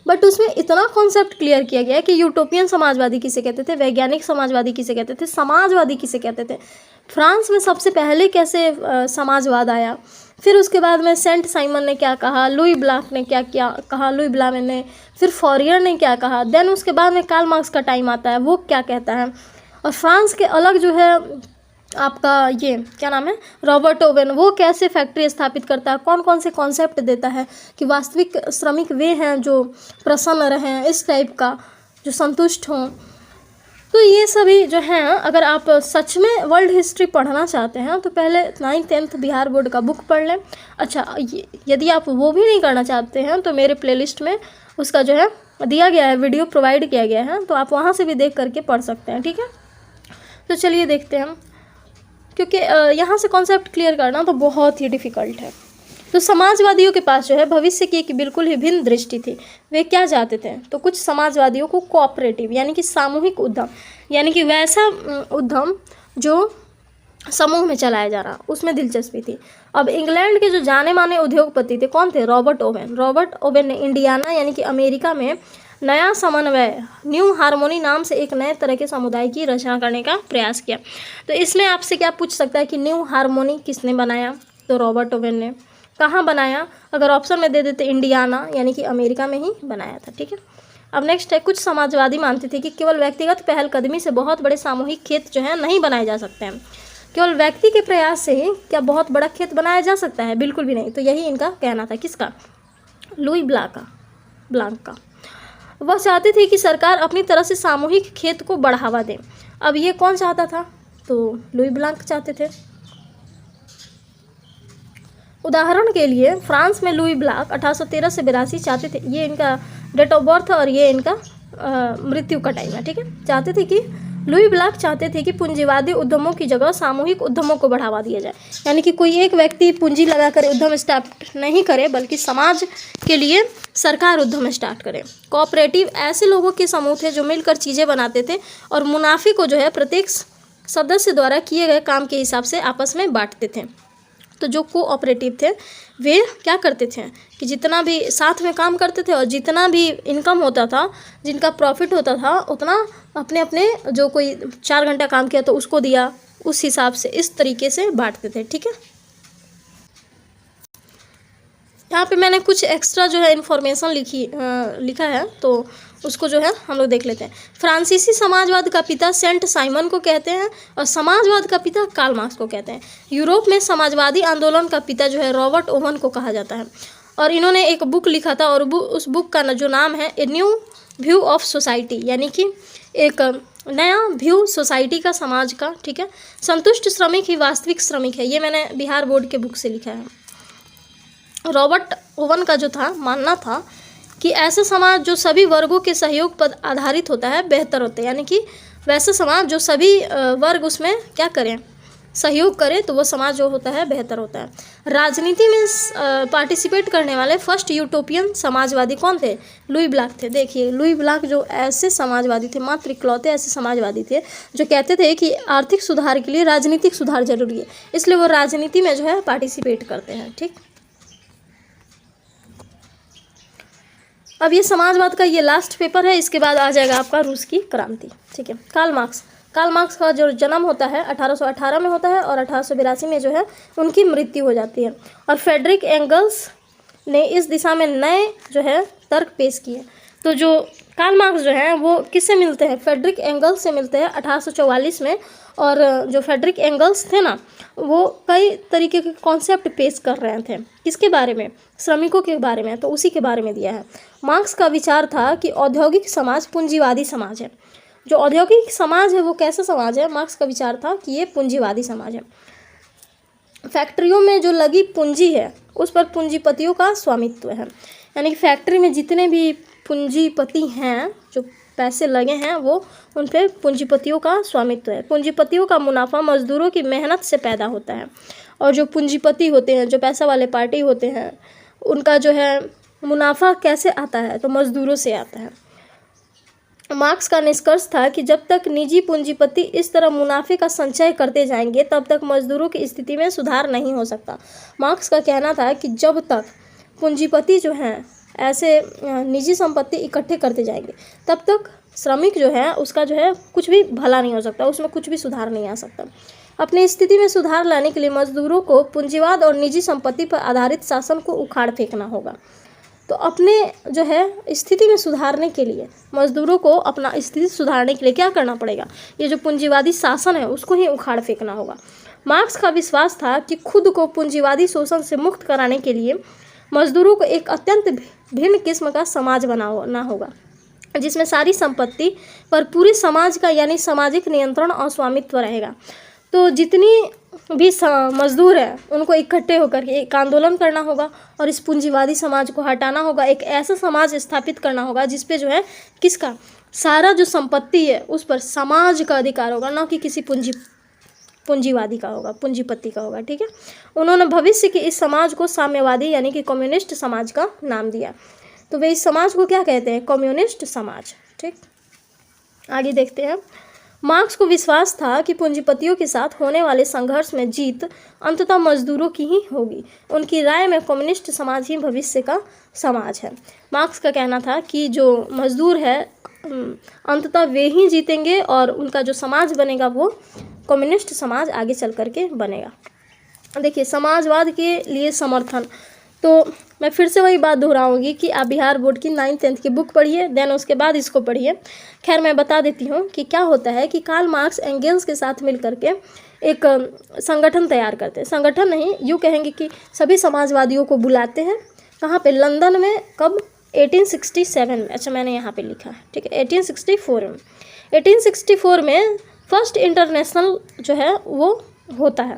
बट उसमें इतना कॉन्सेप्ट क्लियर किया गया है कि यूटोपियन समाजवादी किसे कहते थे, वैज्ञानिक समाजवादी किसे कहते थे, समाजवादी किसे कहते थे, फ्रांस में सबसे पहले कैसे समाजवाद आया, फिर उसके बाद में सेंट साइमन ने क्या कहा, लुई ब्लाक ने क्या कहा, लुई ब्लामे ने, फिर फॉरियर ने क्या कहा, देन उसके बाद में कार्ल मार्क्स का टाइम आता है, वो क्या कहता है। और फ्रांस के अलग जो है आपका ये क्या नाम है, रॉबर्ट ओवेन, वो कैसे फैक्ट्री स्थापित करता है, कौन कौन से कॉन्सेप्ट देता है कि वास्तविक श्रमिक वे हैं जो प्रसन्न रहें, इस टाइप का जो संतुष्ट हों। तो ये सभी जो हैं, अगर आप सच में वर्ल्ड हिस्ट्री पढ़ना चाहते हैं तो पहले 9th 10th बिहार बोर्ड का बुक पढ़ लें। अच्छा, यदि आप वो भी नहीं करना चाहते हैं तो मेरे प्लेलिस्ट में उसका जो है दिया गया है, वीडियो प्रोवाइड किया गया है, तो आप वहाँ से भी देख करके पढ़ सकते हैं, ठीक है। तो चलिए देखते हैं, क्योंकि यहाँ से कॉन्सेप्ट क्लियर करना तो बहुत ही डिफ़िकल्ट है। तो समाजवादियों के पास जो है भविष्य की एक बिल्कुल ही भिन्न दृष्टि थी। वे क्या चाहते थे, तो कुछ समाजवादियों को कोऑपरेटिव यानी कि सामूहिक उद्यम, यानी कि वैसा उद्यम जो समूह में चलाया जा रहा, उसमें दिलचस्पी थी। अब इंग्लैंड के जो जाने माने उद्योगपति थे कौन थे, रॉबर्ट ओवेन ने इंडियाना यानी कि अमेरिका में नया समन्वय न्यू हार्मोनी नाम से एक नए तरह के समुदाय की रचना करने का प्रयास किया। तो इसमें आपसे क्या पूछ सकता है कि न्यू हार्मोनी किसने बनाया, तो रॉबर्ट ओवेन ने। कहाँ बनाया, अगर ऑप्शन में दे देते इंडियाना यानी कि अमेरिका में ही बनाया था, ठीक है। अब नेक्स्ट है, कुछ समाजवादी मानते थे कि केवल व्यक्तिगत पहलकदमी से बहुत बड़े सामूहिक खेत जो है नहीं बनाए जा सकते हैं। केवल व्यक्ति के प्रयास से ही क्या बहुत बड़ा खेत बनाया जा सकता है, बिल्कुल भी नहीं। तो यही इनका कहना था, किसका, लुई ब्लांक का। वह चाहते थे कि सरकार अपनी तरह से सामूहिक खेत को बढ़ावा दे। अब ये कौन चाहता था, तो लुई ब्लांक चाहते थे। उदाहरण के लिए फ्रांस में लुई ब्लांक 1813 से 82 चाहते थे, ये इनका डेट ऑफ बर्थ और ये इनका मृत्यु का टाइम है, ठीक है। चाहते थे कि लुई ब्लांक चाहते थे कि पूंजीवादी उद्यमों की जगह सामूहिक उद्यमों को बढ़ावा दिया जाए, यानी कि कोई एक व्यक्ति पूंजी लगाकर उद्यम स्टार्ट नहीं करे बल्कि समाज के लिए सरकार उद्यम स्टार्ट करे। कोऑपरेटिव ऐसे लोगों के समूह थे जो मिलकर चीज़ें बनाते थे और मुनाफे को जो है प्रत्येक सदस्य द्वारा किए गए काम के हिसाब से आपस में बांटते थे। तो जो कोऑपरेटिव थे वे क्या करते थे कि जितना भी साथ में काम करते थे और जितना भी इनकम होता था, जिनका प्रॉफिट होता था, उतना अपने अपने जो कोई 4 घंटा काम किया तो उसको दिया, उस हिसाब से इस तरीके से बांटते थे। ठीक है, यहाँ पे मैंने कुछ एक्स्ट्रा जो है इन्फॉर्मेशन लिखा है, तो उसको जो है हम लोग देख लेते हैं। फ्रांसीसी समाजवाद का पिता सेंट साइमन को कहते हैं और समाजवाद का पिता कार्ल मार्क्स को कहते हैं। यूरोप में समाजवादी आंदोलन का पिता जो है रॉबर्ट ओवन को कहा जाता है और इन्होंने एक बुक लिखा था और उस बुक का जो नाम है a new view of society, यानी कि एक नया व्यू सोसाइटी का, समाज का। ठीक है, संतुष्ट श्रमिक ही वास्तविक श्रमिक है, ये मैंने बिहार बोर्ड के बुक से लिखा है। रॉबर्ट ओवन का जो था मानना था कि ऐसा समाज जो सभी वर्गों के सहयोग पर आधारित होता है बेहतर होता है, यानी कि वैसा समाज जो सभी वर्ग उसमें क्या करें, सहयोग करें, तो वो समाज जो होता है बेहतर होता है। राजनीति में पार्टिसिपेट करने वाले फर्स्ट यूटोपियन समाजवादी कौन थे? लुई ब्लॉक थे। देखिए लुई ब्लॉक जो ऐसे समाजवादी थे, मात्र इकलौते ऐसे समाजवादी थे जो कहते थे कि आर्थिक सुधार के लिए राजनीतिक सुधार जरूरी है, इसलिए वो राजनीति में जो है पार्टिसिपेट करते हैं। ठीक, अब ये समाजवाद का ये लास्ट पेपर है, इसके बाद आ जाएगा आपका रूस की क्रांति। ठीक है, कार्ल मार्क्स का जो जन्म होता है 1818 में होता है और 1882 में जो है उनकी मृत्यु हो जाती है। और फ्रेडरिक एंगल्स ने इस दिशा में नए जो है तर्क पेश किए। तो जो कार्ल मार्क्स जो हैं वो किससे मिलते हैं? फ्रेडरिक एंगल्स से मिलते हैं 1844 में। और जो फ्रेडरिक एंगल्स थे ना, वो कई तरीके के कॉन्सेप्ट पेश कर रहे थे। किसके बारे में? श्रमिकों के बारे में, तो उसी के बारे में दिया है। मार्क्स का विचार था कि औद्योगिक समाज पूंजीवादी समाज है। जो औद्योगिक समाज है वो कैसा समाज है? मार्क्स का विचार था कि ये पूंजीवादी समाज है। फैक्ट्रियों में जो लगी पूंजी है उस पर पूंजीपतियों का स्वामित्व है, यानी कि फैक्ट्री में जितने भी पूंजीपति हैं, जो पैसे लगे हैं, वो उन पर पूंजीपतियों का स्वामित्व है। पूंजीपतियों का मुनाफा मजदूरों की मेहनत से पैदा होता है और जो पूंजीपति होते हैं, जो पैसा वाले पार्टी होते हैं, उनका जो है मुनाफा कैसे आता है? तो मजदूरों से आता है। मार्क्स का निष्कर्ष था कि जब तक निजी पूंजीपति इस तरह मुनाफे का संचय करते जाएंगे तब तक मजदूरों की स्थिति में सुधार नहीं हो सकता। मार्क्स का कहना था कि जब तक पूंजीपति जो हैं ऐसे निजी संपत्ति इकट्ठे करते जाएंगे तब तक श्रमिक जो है उसका जो है कुछ भी भला नहीं हो सकता, उसमें कुछ भी सुधार नहीं आ सकता। अपनी स्थिति में सुधार लाने के लिए मजदूरों को पूंजीवाद और निजी संपत्ति पर आधारित शासन को उखाड़ फेंकना होगा। तो अपने जो है स्थिति में सुधारने के लिए मजदूरों को अपना स्थिति सुधारने के लिए क्या करना पड़ेगा? ये जो पूंजीवादी शासन है उसको ही उखाड़ फेंकना होगा। मार्क्स का विश्वास था कि खुद को पूंजीवादी शोषण से मुक्त कराने के लिए मजदूरों को एक अत्यंत भिन्न किस्म का समाज बनाना होगा जिसमें सारी संपत्ति पर पूरे समाज का यानी सामाजिक नियंत्रण और स्वामित्व रहेगा। तो जितनी भी मजदूर है उनको इकट्ठे होकर के एक आंदोलन करना होगा और इस पूंजीवादी समाज को हटाना होगा। एक ऐसा समाज स्थापित करना होगा जिसपे जो है किसका सारा जो संपत्ति है उस पर समाज का अधिकार होगा, ना कि किसी पूंजीवादी का होगा, पूंजीपति का होगा। ठीक है, उन्होंने भविष्य के इस समाज को साम्यवादी यानी कि कम्युनिस्ट समाज का नाम दिया। तो वे इस समाज को क्या कहते हैं? कम्युनिस्ट समाज। ठीक, आगे देखते हैं। मार्क्स को विश्वास था कि पूंजीपतियों के साथ होने वाले संघर्ष में जीत अंततः मजदूरों की ही होगी। उनकी राय में कम्युनिस्ट समाज ही भविष्य का समाज है। मार्क्स का कहना था कि जो मजदूर है अंततः वे ही जीतेंगे और उनका जो समाज बनेगा वो कम्युनिस्ट समाज आगे चल कर के बनेगा। देखिए समाजवाद के लिए समर्थन, तो मैं फिर से वही बात दोहराऊंगी कि आप बिहार बोर्ड की 9th 10th की बुक पढ़िए, देन उसके बाद इसको पढ़िए। खैर मैं बता देती हूँ कि क्या होता है कि कार्ल मार्क्स एंगेल्स के साथ मिल करके एक संगठन तैयार करते हैं। संगठन नहीं, यूँ कहेंगे कि सभी समाजवादियों को बुलाते हैं। कहाँ पे? लंदन में। कब? 1867 में। अच्छा मैंने यहाँ पे लिखा है, ठीक है, 1864 में। 1864 में फर्स्ट इंटरनेशनल जो है वो होता है।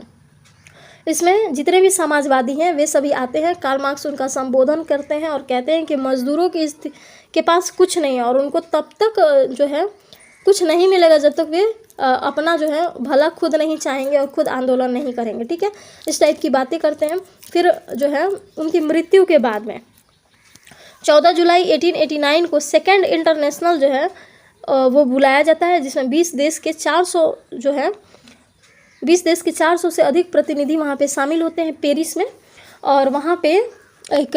इसमें जितने भी समाजवादी हैं वे सभी आते हैं। कार्ल मार्क्स उनका संबोधन करते हैं और कहते हैं कि मजदूरों के पास कुछ नहीं है और उनको तब तक जो है कुछ नहीं मिलेगा जब तक वे अपना जो है भला खुद नहीं चाहेंगे और खुद आंदोलन नहीं करेंगे। ठीक है, इस टाइप की बातें करते हैं। फिर जो है उनकी मृत्यु के बाद में 14 जुलाई 1889 को सेकेंड इंटरनेशनल जो है वो बुलाया जाता है, जिसमें 20 देश के 400 जो है 20 देश के 400 से अधिक प्रतिनिधि वहाँ पे शामिल होते हैं पेरिस में, और वहाँ पे एक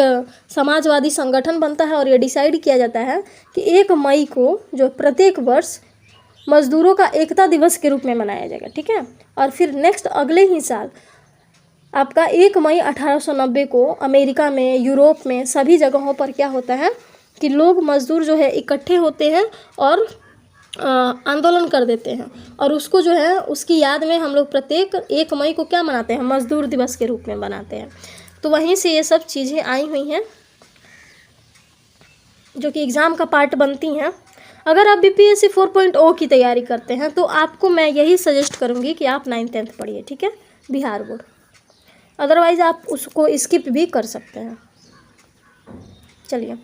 समाजवादी संगठन बनता है और ये डिसाइड किया जाता है कि 1 मई को जो प्रत्येक वर्ष मजदूरों का एकता दिवस के रूप में मनाया जाएगा, ठीक है। और फिर नेक्स्ट अगले ही साल आपका 1 मई 1890 को अमेरिका में, यूरोप में, सभी जगहों पर क्या होता है कि लोग मजदूर जो है इकट्ठे होते हैं और आंदोलन कर देते हैं, और उसको जो है उसकी याद में हम लोग प्रत्येक 1 मई को क्या मनाते हैं, मजदूर दिवस के रूप में मनाते हैं। तो वहीं से ये सब चीज़ें आई हुई हैं जो कि एग्ज़ाम का पार्ट बनती हैं। अगर आप BPSC 4.0 की तैयारी करते हैं तो आपको मैं यही सजेस्ट करूँगी कि आप 9th 10th पढ़िए, ठीक है, बिहार बोर्ड। अदरवाइज़ आप उसको स्किप भी कर सकते हैं। चलिए,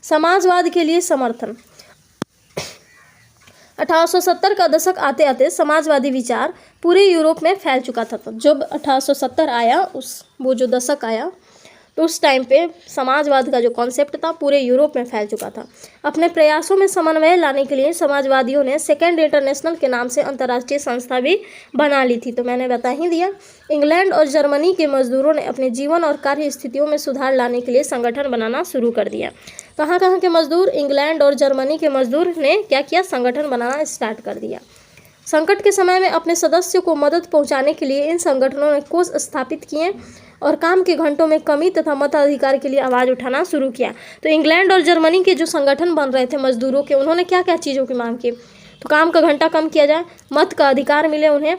समाजवाद के लिए समर्थन। 1870 का दशक आते आते समाजवादी विचार पूरे यूरोप में फैल चुका था। तो जब 1870 आया, वो जो दशक आया, तो उस टाइम पे समाजवाद का जो कॉन्सेप्ट था पूरे यूरोप में फैल चुका था। अपने प्रयासों में समन्वय लाने के लिए समाजवादियों ने सेकेंड इंटरनेशनल के नाम से अंतर्राष्ट्रीय संस्था भी बना ली थी। तो मैंने बता ही दिया। इंग्लैंड और जर्मनी के मजदूरों ने अपने जीवन और कार्य स्थितियों में सुधार लाने के लिए संगठन बनाना शुरू कर दिया। कहाँ कहाँ के मजदूर? इंग्लैंड और जर्मनी के मजदूर ने क्या किया, संगठन बनाना स्टार्ट कर दिया। संकट के समय में अपने सदस्यों को मदद पहुंचाने के लिए इन संगठनों ने कोष स्थापित किए और काम के घंटों में कमी तथा मताधिकार के लिए आवाज़ उठाना शुरू किया। तो इंग्लैंड और जर्मनी के जो संगठन बन रहे थे मजदूरों के, उन्होंने क्या क्या चीज़ों की मांग की? तो काम का घंटा कम किया जाए, मत का अधिकार मिले उन्हें,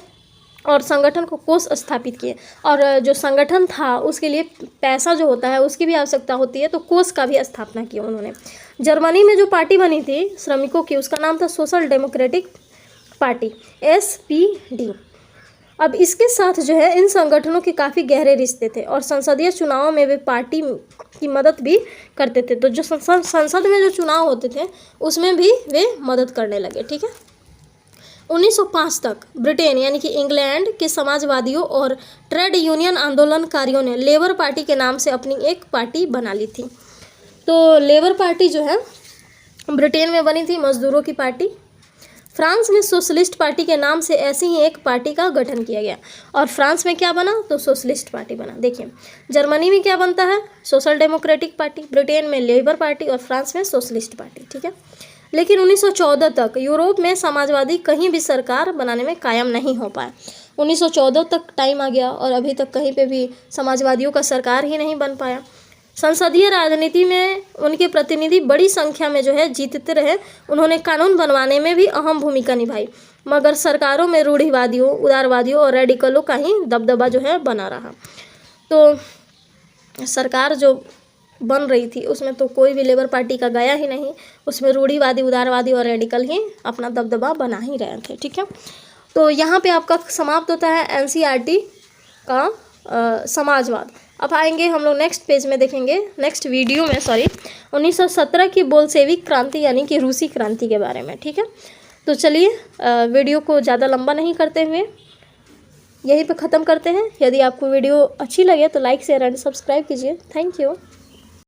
और संगठन को कोष स्थापित किए। और जो संगठन था उसके लिए पैसा जो होता है उसकी भी आवश्यकता होती है, तो कोष का भी स्थापना किया उन्होंने। जर्मनी में जो पार्टी बनी थी श्रमिकों की, उसका नाम था सोशल डेमोक्रेटिक पार्टी, SPD। अब इसके साथ जो है इन संगठनों के काफ़ी गहरे रिश्ते थे और संसदीय चुनावों में वे पार्टी की मदद भी करते थे। तो जो संसद में जो चुनाव होते थे उसमें भी वे मदद करने लगे, ठीक है। 1905 तक ब्रिटेन यानी कि इंग्लैंड के समाजवादियों और ट्रेड यूनियन आंदोलनकारियों ने लेबर पार्टी के नाम से अपनी एक पार्टी बना ली थी। तो लेबर पार्टी जो है ब्रिटेन में बनी थी, मजदूरों की पार्टी। फ्रांस में सोशलिस्ट पार्टी के नाम से ऐसी ही एक पार्टी का गठन किया गया, और फ्रांस में क्या बना, तो सोशलिस्ट पार्टी बना। देखिए, जर्मनी में क्या बनता है, सोशल डेमोक्रेटिक पार्टी, ब्रिटेन में लेबर पार्टी और फ्रांस में सोशलिस्ट पार्टी, ठीक है। लेकिन 1914 तक यूरोप में समाजवादी कहीं भी सरकार बनाने में कायम नहीं हो पाए। 1914 तक टाइम आ गया और अभी तक कहीं पे भी समाजवादियों का सरकार ही नहीं बन पाया। संसदीय राजनीति में उनके प्रतिनिधि बड़ी संख्या में जो है जीतते रहे। उन्होंने कानून बनवाने में भी अहम भूमिका निभाई, मगर सरकारों में रूढ़िवादियों, उदारवादियों और रेडिकलों का ही दबदबा जो है बना रहा। तो सरकार जो बन रही थी उसमें तो कोई भी लेबर पार्टी का गया ही नहीं, उसमें रूढ़िवादी, उदारवादी और रेडिकल ही अपना दबदबा बना ही रहे थे, ठीक है। तो यहाँ पे आपका समाप्त होता है NCERT का समाजवाद। अब आएंगे हम लोग नेक्स्ट पेज में, देखेंगे नेक्स्ट वीडियो में 1917 की बोल्शेविक क्रांति यानी कि रूसी क्रांति के बारे में, ठीक है। तो चलिए वीडियो को ज़्यादा लंबा नहीं करते हुए यहीं पे ख़त्म करते हैं। यदि आपको वीडियो अच्छी लगे तो लाइक, शेयर एंड सब्सक्राइब कीजिए। Thank you.